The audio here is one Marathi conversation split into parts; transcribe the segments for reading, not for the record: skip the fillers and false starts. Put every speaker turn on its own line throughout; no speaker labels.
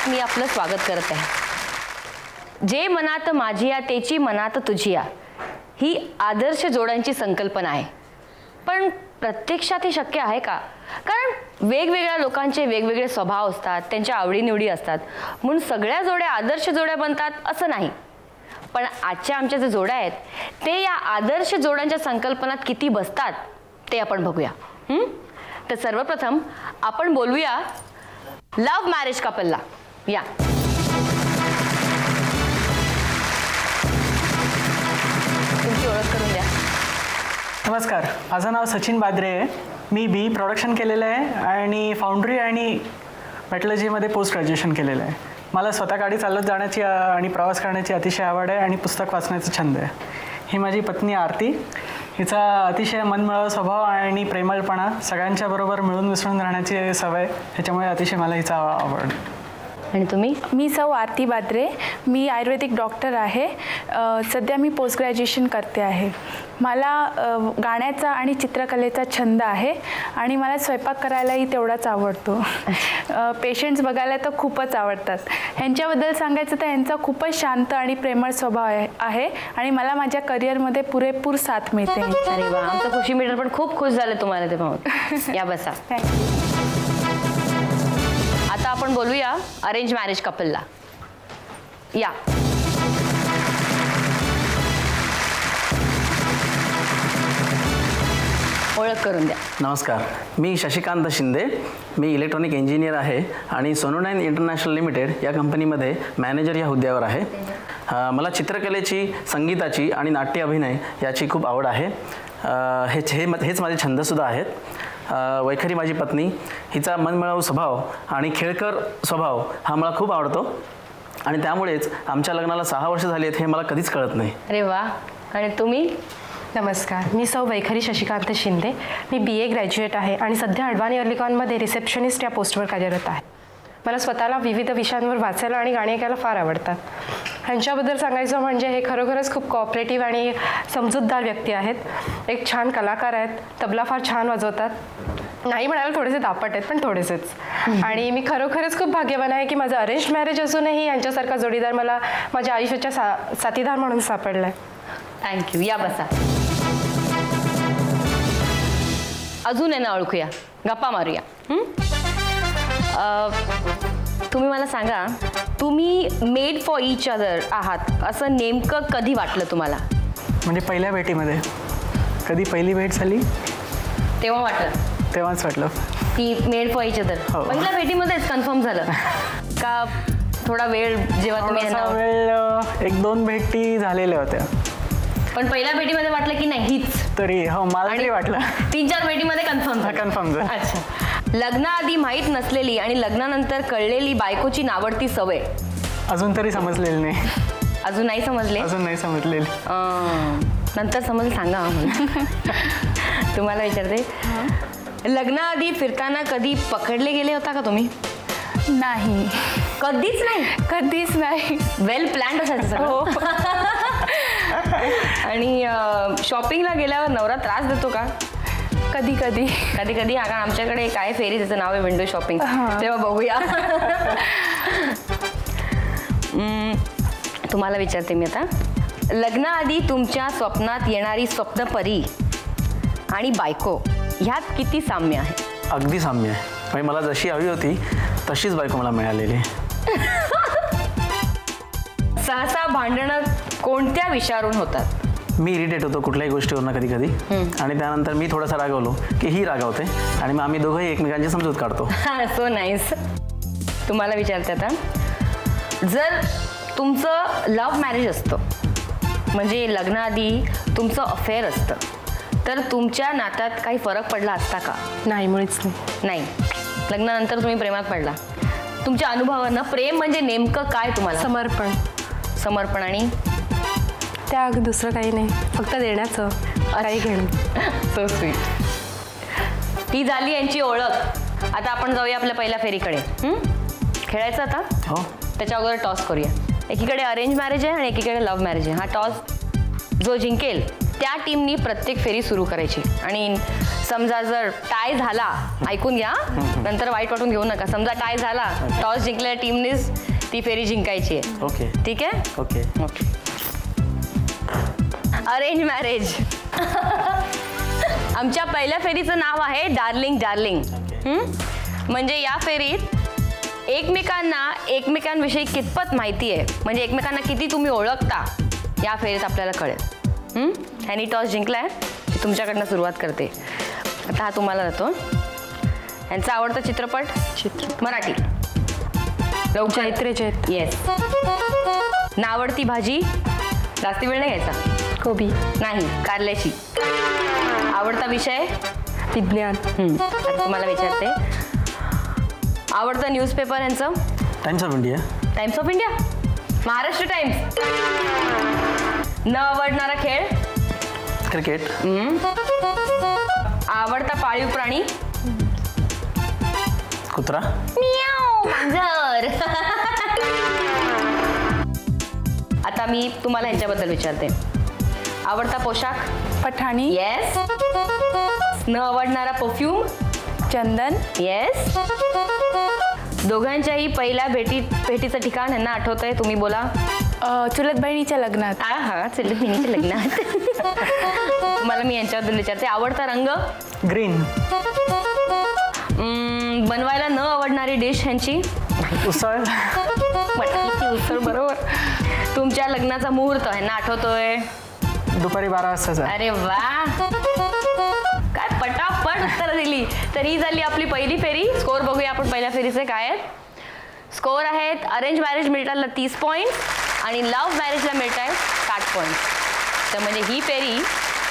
मी आपलं स्वागत करत आहे। जे मनात माझिया तेची मनात तुझिया ही आदर्श जोड्यांची संकल्पना आहे, पण प्रत्यक्षात हे शक्य आहे का? कारण वेगवेगळ्या लोकांचे वेगवेगळे स्वभाव असतात, त्यांच्या आवडीनिवडी असतात, म्हणून सगळ्या जोड्या आदर्श जोड्या बनतात असं नाही। पण आजच्या आमच्या जे जोड्या आहेत ते या आदर्श जोड्यांच्या संकल्पनात किती बसतात ते आपण बघूया। तर सर्वप्रथम आपण बोलूया लव्ह मॅरेज कपलला। या तुमची ओळख करून द्या।
नमस्कार, माझं नाव सचिन बाद्रे आहे। मी बी प्रोडक्शन केलेलं आहे आणि फाउंड्री आणि मेटलर्जीमध्ये पोस्ट ग्रॅज्युएशन केलेलं आहे। मला स्वतः गाडी चालत जाण्याची आणि प्रवास करण्याची अतिशय आवड आहे आणि पुस्तक वाचण्याचा छंद आहे। ही माझी पत्नी आरती, हिचा अतिशय मनमिळावू स्वभाव आणि प्रेमळपणा, सगळ्यांच्या बरोबर मिळून मिसळून राहण्याची सवय, ह्याच्यामुळे अतिशय मला हिचा आवड।
आणि तुम्ही?
मी सौ आरती बाद्रे, मी आयुर्वेदिक डॉक्टर आहे। सध्या मी पोस्ट ग्रॅज्युएशन करते आहे। मला गाण्याचा आणि चित्रकलेचा छंद आहे आणि मला स्वयंपाक करायलाही तेवढाच आवडतो। पेशंट्स बघायला तर खूपच आवडतात। ह्यांच्याबद्दल सांगायचं तर ह्यांचा खूपच शांत आणि प्रेमळ स्वभाव आहे आणि मला माझ्या करिअरमध्ये पुरेपूर साथ मिळते।
अरे वा, आमचं खुशी मीटर पण खूप खुश झालं तुम्हाला ते पाहून। या बसा। आता आपण बोलूया अरेंज मॅरेज कपलला। या ओळख करून द्या।
नमस्कार, मी शशिकांत शिंदे, मी इलेक्ट्रॉनिक इंजिनियर आहे आणि सोनोनाइन इंटरनॅशनल लिमिटेड या कंपनीमध्ये मॅनेजर या हुद्द्यावर आहे। मला चित्रकलेची, संगीताची आणि नाट्य अभिनय याची खूप आवड आहे। हेच माझे छंदसुद्धा आहेत। वैखरी माझी पत्नी, हिचा मनमिळावू स्वभाव आणि खेळकर स्वभाव हा मला खूप आवडतो आणि त्यामुळेच आमच्या लग्नाला 6 वर्ष झाली आहेत हे मला कधीच कळत नाही।
अरे वा, आणि तुम्ही?
नमस्कार, मी सौ वैखरी शशिकांत शिंदे, मी BA ग्रॅज्युएट आहे आणि सध्या अडवाणी अर्लिकॉनमध्ये रिसेप्शनिस्ट या पोस्टवर कार्यरत आहे। मला स्वतःला विविध विषयांवर वाचायला आणि गाणी ऐकायला फार आवडतात। ह्यांच्याबद्दल सांगायचं म्हणजे हे खरोखरच खूप कोऑपरेटिव्ह आणि समजूतदार व्यक्ती आहेत। एक छान कलाकार आहेत, तबला फार छान वाजवतात, नाही म्हणायला थोडेसे दापट आहेत पण थोडेसेच। आणि मी खरोखरच खूप भाग्यवान आहे की माझं अरेंज मॅरेज असूनही यांच्यासारखा जोडीदार मला माझ्या आयुष्याच्या साथीदार म्हणून सापडला आहे।
थँक्यू। या बसा। अजून यांना ओळखूया, गप्पा मारूया। तुम्ही मला सांगा, तुम्ही मेड फॉर इच अदर आहात असं नेमकं कधी वाटलं तुम्हाला?
म्हणजे पहिल्या भेटीमध्ये, कधी पहिली भेट झाली
तेव्हा वाटलं?
तेव्हाच वाटलं
की मेड फॉर इच अदर। पहिल्या भेटीमध्येच कन्फर्म झालं का थोडा वेळ जेव्हा तुम्ही?
वेळ 1-2 भेटी झालेल्या होत्या,
पण पहिल्या भेटीमध्ये वाटलं की नाही हीच?
तरी हो, मला तरी वाटलं।
3-4 भेटीमध्ये कन्फर्म
झालं।
अच्छा। लग्नाआधी माहीत नसलेली आणि लग्नानंतर कळलेली बायकोची नावडती सवय
अजून तरी समजलेली नाही।
अजून नाही समजले?
अजून नाही समजलेली।
नंतर समजलं सांगा। तुम्हाला विचारते, लग्नाआधी फिरताना कधी पकडले गेले होता का तुम्ही?
नाही,
कधीच नाही?
कधीच नाही।
वेल प्लॅन्ड असायचं सगळं। आणि शॉपिंगला गेल्यावर नवरा त्रास देतो का?
कधी कधी
कधी कधी। कारण आमच्याकडे काय फेरी, त्याचं नाव आहे विंडो शॉपिंग, तेव्हा बघूया। तुम्हाला विचारते मी आता, लग्नाआधी तुमच्या स्वप्नात येणारी स्वप्नपरी आणि बायको ह्यात किती साम्य आहे?
अगदी साम्य आहे। म्हणजे मला जशी हवी होती तशीच बायको मला मिळालेली आहे।
सहसा भांडणं कोणत्या विषयावरून होतात?
मी इरिटेट होतो कुठल्याही गोष्टीवरनं कधी कधी, आणि त्यानंतर मी थोडासा रागवलो की ही रागवते आणि मग आम्ही दोघंही एकमेकांची समजूत काढतो।
So nice. तुम्हाला विचारते आता, जर तुमचं लव्ह मॅरेज असतं, म्हणजे लग्नाआधी तुमचं अफेअर असतं, तर तुमच्या नात्यात काही फरक पडला असता का?
नाही, मुळीच नाही।
नाही, लग्नानंतर तुम्ही प्रेमात पडला। तुमच्या अनुभवानं प्रेम म्हणजे नेमकं काय तुम्हाला?
समर्पण।
समर्पण आणि
त्याग, दुसरं काही नाही, फक्त देण्याचं, काही घेणं।
So sweet. ती झाली यांची ओळख। आता आपण जाऊया आपल्या पहिल्या फेरीकडे। खेळायचं आता?
हो।
त्याच्या अगोदर टॉस करूया। एकीकडे अरेंज मॅरेज आहे आणि एकीकडे लव्ह मॅरेज आहे। हा टॉस जो जिंकेल त्या टीमनी प्रत्येक फेरी सुरू करायची. आणि समजा जर टाय झाला, ऐकून घ्या, नंतर वाईट वाटून घेऊ नका. समजा टाय झाला, टॉस जिंकलेल्या टीमनीच ती फेरी जिंकायची आहे.
ओके.
ठीक आहे.
ओके.
ओके. Arrange marriage. आमच्या पहिल्या फेरीचं नाव आहे डार्लिंग डार्लिंग. म्हणजे या फेरीत एकमेकांविषयी कितपत माहिती आहे, म्हणजे एकमेकांना किती तुम्ही ओळखता, या फेरीत आपल्याला कळेल. ह्यानी टॉस जिंकलाय, तुमच्याकडनं सुरुवात करते. आता हा तुम्हाला जातो. यांचा आवडता चित्रपट मराठी.
चैत्रे चैत्र.
येस. नावडती भाजी, जास्ती वेळ नाही घ्यायचा.
कोबी.
नाही, कारल्याची. आवडता विषय
विज्ञान.
आता तुम्हाला विचारते, आवडतं न्यूजपेपर यांचं?
Times of India.
Times of India. Maharashtra times. न आवडणारा खेळ?
क्रिकेट.
आवडता पाळीव प्राणी?
कुत्रा.
मियाव, मांजर. आता मी तुम्हाला ह्यांच्याबद्दल विचारते. आवडता पोशाख?
पठाणी.
येस. न आवडणारा परफ्यूम?
चंदन.
येस. दोघांच्याही पहिल्या भेटीचं ठिकाण यांना आठवतंय? तुम्ही बोला.
चुलत बहिणीच्या लग्नात.
हा, चुलत बहिणीच्या लग्नात. मला मी यांच्याबद्दल विचारते. आवडता रंग?
ग्रीन.
बनवायला न आवडणारी डिश ह्यांची?
उसळ.
मटकीची उसळ. बरोबर. तुमच्या लग्नाचा मुहूर्त ह्यांना आठवतोय?
दुपारी 12 वाजताचा.
अरे वा, काय पटापट उत्तर दिली. तर ही झाली आपली पहिली फेरी. स्कोर बघूया आपण पहिल्या फेरीचे काय आहेत. स्कोर आहेत, अरेंज मॅरेज मिळतात 30 पॉईंट आणि लव्ह मॅरेजला मिळत आहेत 60 पॉईंट. तर म्हणजे ही फेरी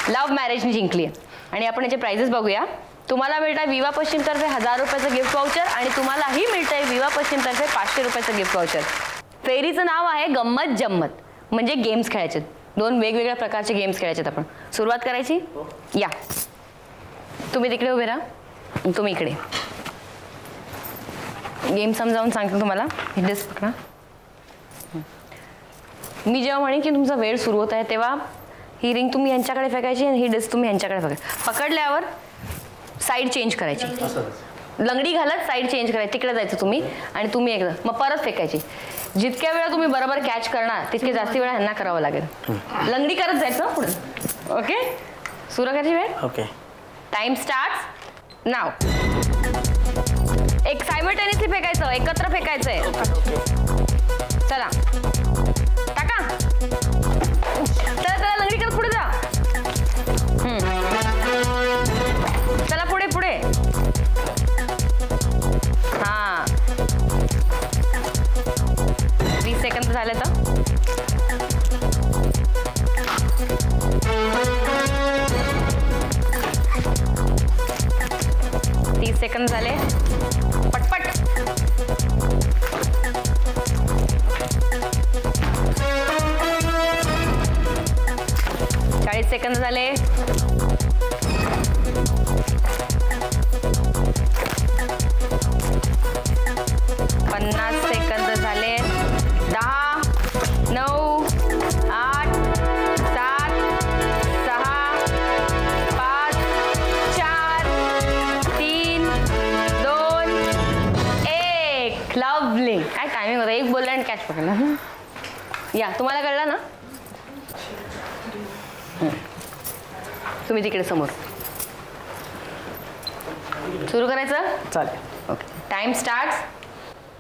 लव्ह मॅरेजने जिंकली आहे. आणि आपण याचे प्राइजेस बघूया. तुम्हाला मिळत आहे विवा पश्चिमतर्फे 1000 रुपयाचं गिफ्ट वाउचर आणि तुम्हालाही मिळत आहे विवा पश्चिमतर्फे 500 रुपयाचं गिफ्ट वाउचर. फेरीचं नाव आहे गंमत जम्मत, म्हणजे गेम्स खेळायचे. 2 वेगवेगळ्या प्रकारचे गेम्स खेळायचे. आपण सुरुवात करायची. या, तुम्ही तिकडे उभे राहा, तुम्ही इकडे. गेम समजावून सांगते तुम्हाला. ही डिस्क पकडा. मी जेव्हा म्हणेन की तुमचा वेळ सुरू होत आहे तेव्हा ही रिंग तुम्ही यांच्याकडे फेकायची आणि ही डिस्क तुम्ही यांच्याकडे फेकायची. पकडल्यावर साईड चेंज करायची. लंगडी घालत साईड चेंज करायची. तिकडे जायचं तुम्ही आणि तुम्ही एकदा मग परत फेकायची. जितक्या वेळा तुम्ही बरोबर कॅच करणार तितके जास्त वेळा ह्यांना करावं लागेल. लंगडी करत जायचं पुढे. ओके. सुरू करायची वेळ.
ओके.
टाइम स्टार्ट नाव. एक सायमल्टेनियसली फेकायचं, एकत्र फेकायचंय. चला टाका. चला लंगडी करत पुढे जा. चला पुढे पुढे. हा, 20 सेकंद झाले. तर 30 सेकंद झाले. पटपट. 40 सेकंद झाले. 50 सेकंद झाले. 10, 9, 8, 7, 6, 5, 4, 3, 2, 1. लवली. काय टायमिंग होता. एक बोलला आणि कॅच पकडला. या, तुम्हाला कळलं ना. तुम्ही तिकडे समोर. सुरू करायचं.
चालेल.
ओके. टाइम स्टार्ट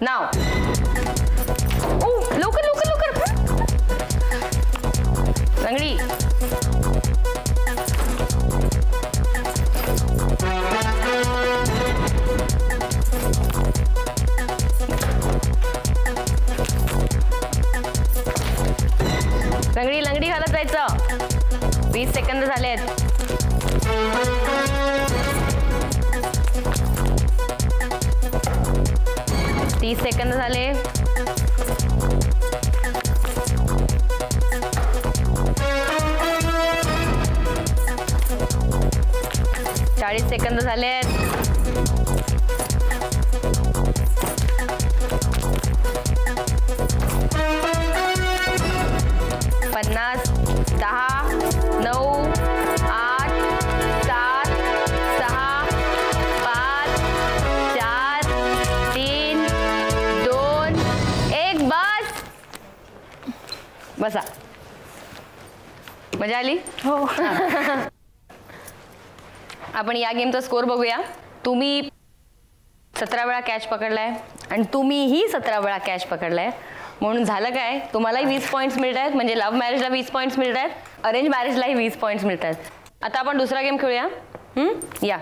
नाव. लवकर लवकर लवकर. लंगडी. लंगडी लंगडी घालत जायचं. 20 सेकंद झालेत. 30 सेकंद झाले. 40 सेकंद झालेत. 50, 10, 9, बसा. मजा आली?
हो.
आपण या गेमचा स्कोर बघूया. तुम्ही 17 वेळा कॅच पकडलाय आणि तुम्हीही 17 वेळा कॅच पकडलाय. म्हणून झालं काय, तुम्हालाही 20 पॉईंट्स मिळत आहेत. म्हणजे लव्ह मॅरेजला 20 पॉईंट्स मिळत आहेत, अरेंज मॅरेजलाही 20 पॉईंट्स मिळत आहेत. आता आपण दुसरा गेम खेळूया. या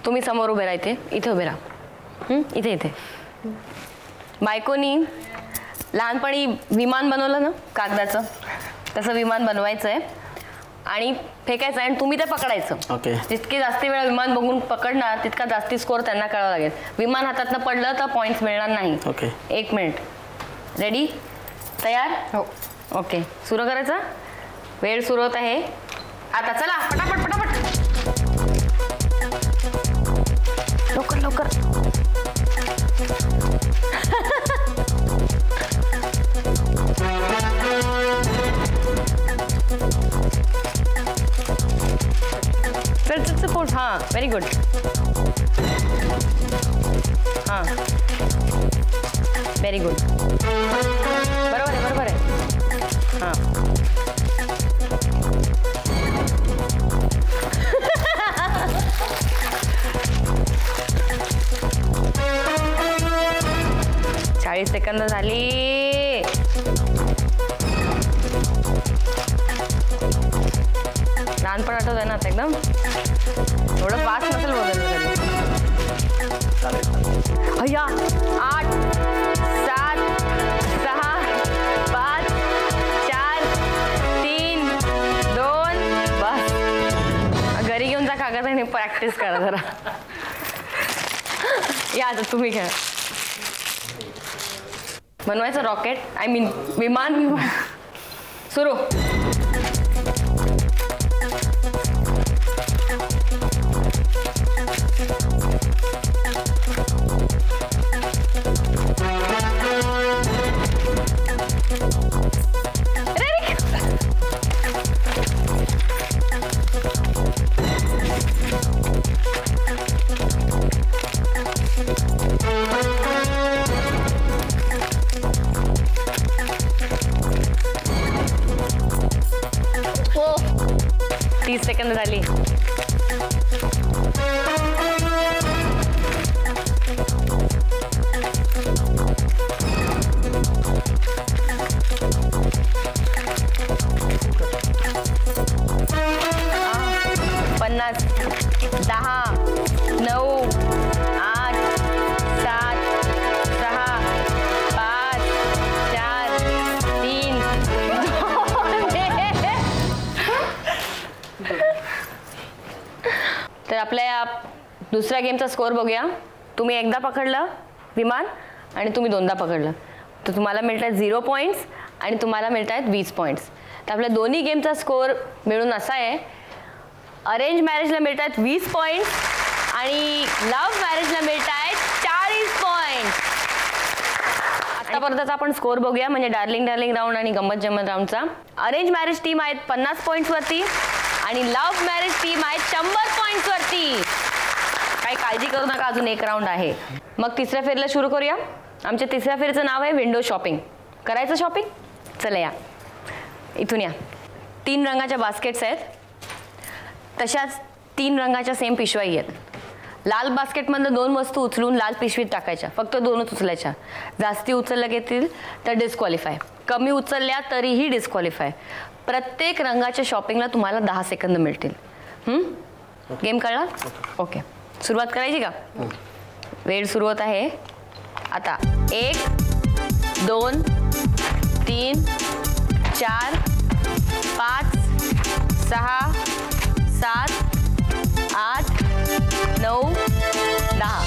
तुम्ही समोर उभे राहा, इथे उभे राहा. इथे इथे. बायकोनी लहानपणी विमान बनवलं ना कागदाचं, तसं विमान बनवायचं आहे आणि फेकायचं आहे आणि तुम्ही ते पकडायचं.
ओके.
जितके जास्ती वेळा विमान बघून पकडणार तितका जास्ती स्कोर त्यांना कळावा लागेल. विमान हातातनं पडलं तर पॉईंट्स मिळणार नाही.
ओके.
1 मिनिट. रेडी? तयार?
हो.
ओके, सुरू करायचं. वेळ सुरू होत आहे आता. चला पटापट पटापट, लवकर लवकर. चल सपोर्ट. हां, व्हेरी गुड. हां, व्हेरी गुड. बरोबर आहे, बरोबर आहे. हां. चाळीस सेकंद झाली. लहानपण आठवत आहे ना आता एकदम. एवढं फास्ट नसेल बघायला कधी. अय्या. 8 7 6 5 4 3 2. बस घरी घेऊन जा कागद आणि प्रॅक्टिस करा जरा. या आता तुम्ही खेळा. बनवायचं रॉकेट, आय मीन विमान. सुरू. हो, 30 सेकंद झाली. पन्नास. 10 9 8 7 6 5 4 3 तर आपल्या या दुसऱ्या गेमचा स्कोर बघूया. तुम्ही एकदा पकडलं विमान आणि तुम्ही दोनदा पकडलं तर तुम्हाला मिळत आहेत 0 पॉईंट्स आणि तुम्हाला मिळत आहेत 20 पॉईंट्स. तर आपल्या दोन्ही गेमचा स्कोर मिळून असा आहे, अरेंज मॅरेजला मिळत आहेत 20 पॉईंट्स आणि लव्ह मॅरेजला मिळत आहेत 40 पॉईंट्स. आतापर्यंतचा आपण स्कोर बघूया, म्हणजे डार्लिंग डार्लिंग राऊंड आणि गंमत जम्मत राऊंडचा. अरेंज मॅरेज टीम आहेत 50 पॉईंट्सवरती आणि लव्ह मॅरेज टीम आहेत 100 पॉईंट्सवरती. काही काळजी करू नका, अजून एक राऊंड आहे. मग तिसऱ्या फेरीला सुरू करूया. आमच्या तिसऱ्या फेरीचं नाव आहे विंडो शॉपिंग. करायचं शॉपिंग? चला या, इथून या. 3 रंगाच्या बास्केट्स आहेत, तशाच 3 रंगाच्या सेम पिशवाई आहेत. लाल बास्केटमधनं 2 वस्तू उचलून लाल पिशवीत टाकायच्या, फक्त 2च उचलायच्या. जास्ती उचलल्या घेतील तर डिस्क्वालिफाय, कमी उचलल्या तरीही डिस्क्वालिफाय. प्रत्येक रंगाच्या शॉपिंगला तुम्हाला 10 सेकंद मिळतील. गेम कळला? ओके, सुरुवात करायची का? वेळ सुरू होत आहे आता. 1 2 3 4 5 6 7 8 9 10.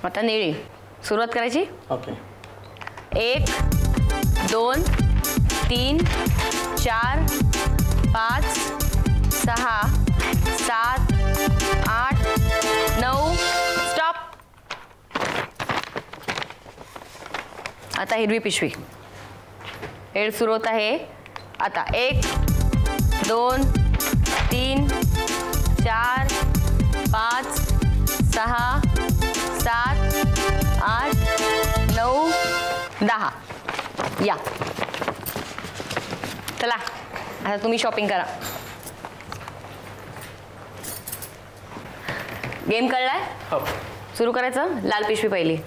आता निळी. सुरुवात करायची.
ओके.
1 2 3 4 5 6 7 8 9. स्टॉप. आता हिरवी पिशवी. वेळ सुरू होत आहे आता. 1 2 3 4 5 6 7, 8, 9, 10. या चला आता तुम्ही शॉपिंग करा. गेम कळलाय?
हो.
सुरू करायचं. लाल पिशवी पहिली.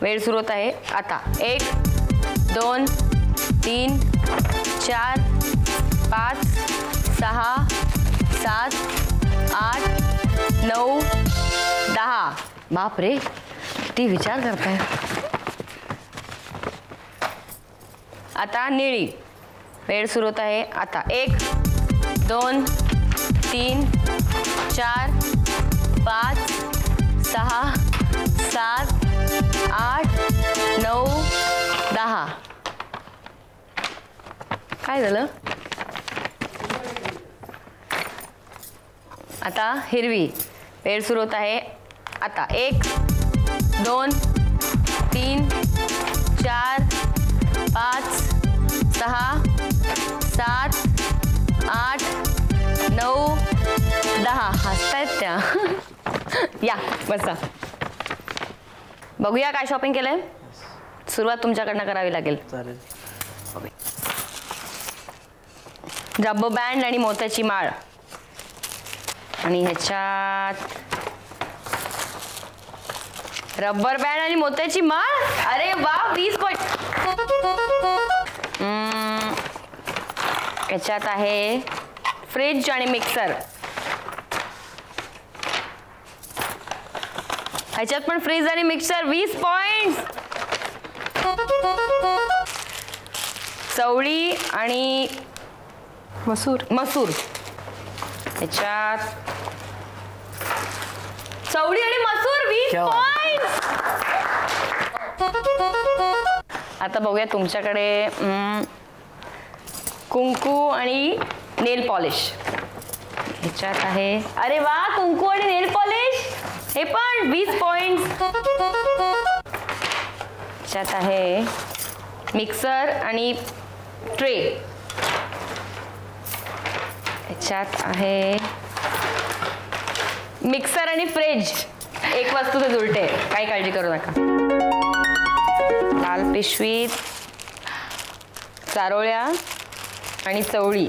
वेळ सुरू होत आहे आता. 1, 2, 3, 4, 5, 6, 7, 8, 9, 10. बाप रे ती विचार करताय. आता निळी. वेळ सुरू होत आहे आता. 1, 2, 3, 4, 5, 6, 7, 8, 9, 10. काय झालं? आता हिरवी. वेळ सुरू होत आहे आता. 1, 2, 3, 4, 5, 6, 7, 8, 9, 10. हसतायत त्या. या बसा. बघूया काय शॉपिंग केलंय. सुरुवात तुमच्याकडनं करावी लागेल.
चालेल.
रबर बँड आणि मोत्याची माळ. आणि ह्याच्यात रबर बँड आणि मोत्याची माळ. अरे वा 20 पॉइंट. ह्याच्यात आहे फ्रिज आणि मिक्सर. ह्याच्यात पण फ्रीज आणि मिक्सर. 20 पॉइंट. चवळी आणि
मसूर.
ह्याच्यात चवळी आणि मसूर. 20 पॉइंट. आता बघूया तुमच्याकडे कुंकू आणि नेल पॉलिश. ह्याच्यात आहे अरे वा कुंकू आणि नेल पॉलिश. हे पण 20 पॉइंट. ह्याच्यात आहे मिक्सर आणि ट्रे. ह्याच्यात आहे मिक्सर आणि फ्रिज. एक वस्तू तर उलटे. काही काळजी करू नका. लाल पिशवीत चारोळ्या आणि चवळी.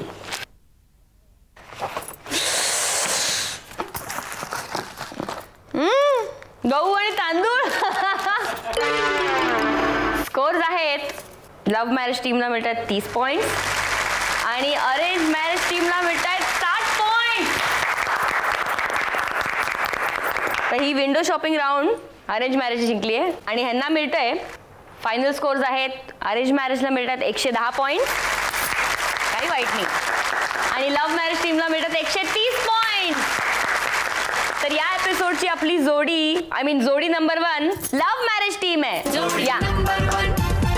गहू आणि तांदूळ. स्कोर्स आहेत. लव्ह मॅरेज टीमला मिळतात 30 पॉइंट आणि अरेंज मॅरेज टीमला मिळतात 60 पॉइंट. तर ही window shopping round arrange marriage जिंकली आहे आणि ह्यांना मिळतंय. फायनल स्कोर्स आहेत. अरेंज मॅरेजला मिळतात 110 पॉइंट. काही वाईट नाही. आणि लव्ह मॅरेज टीमला मिळतात 130 पॉइंट. तर या एपिसोडची आपली जोडी जोडी नंबर 1 लव्ह मॅरेज टीम आहे. या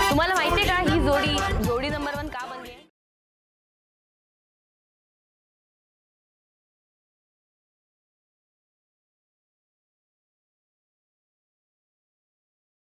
तुम्हाला माहितीये का ही जोडी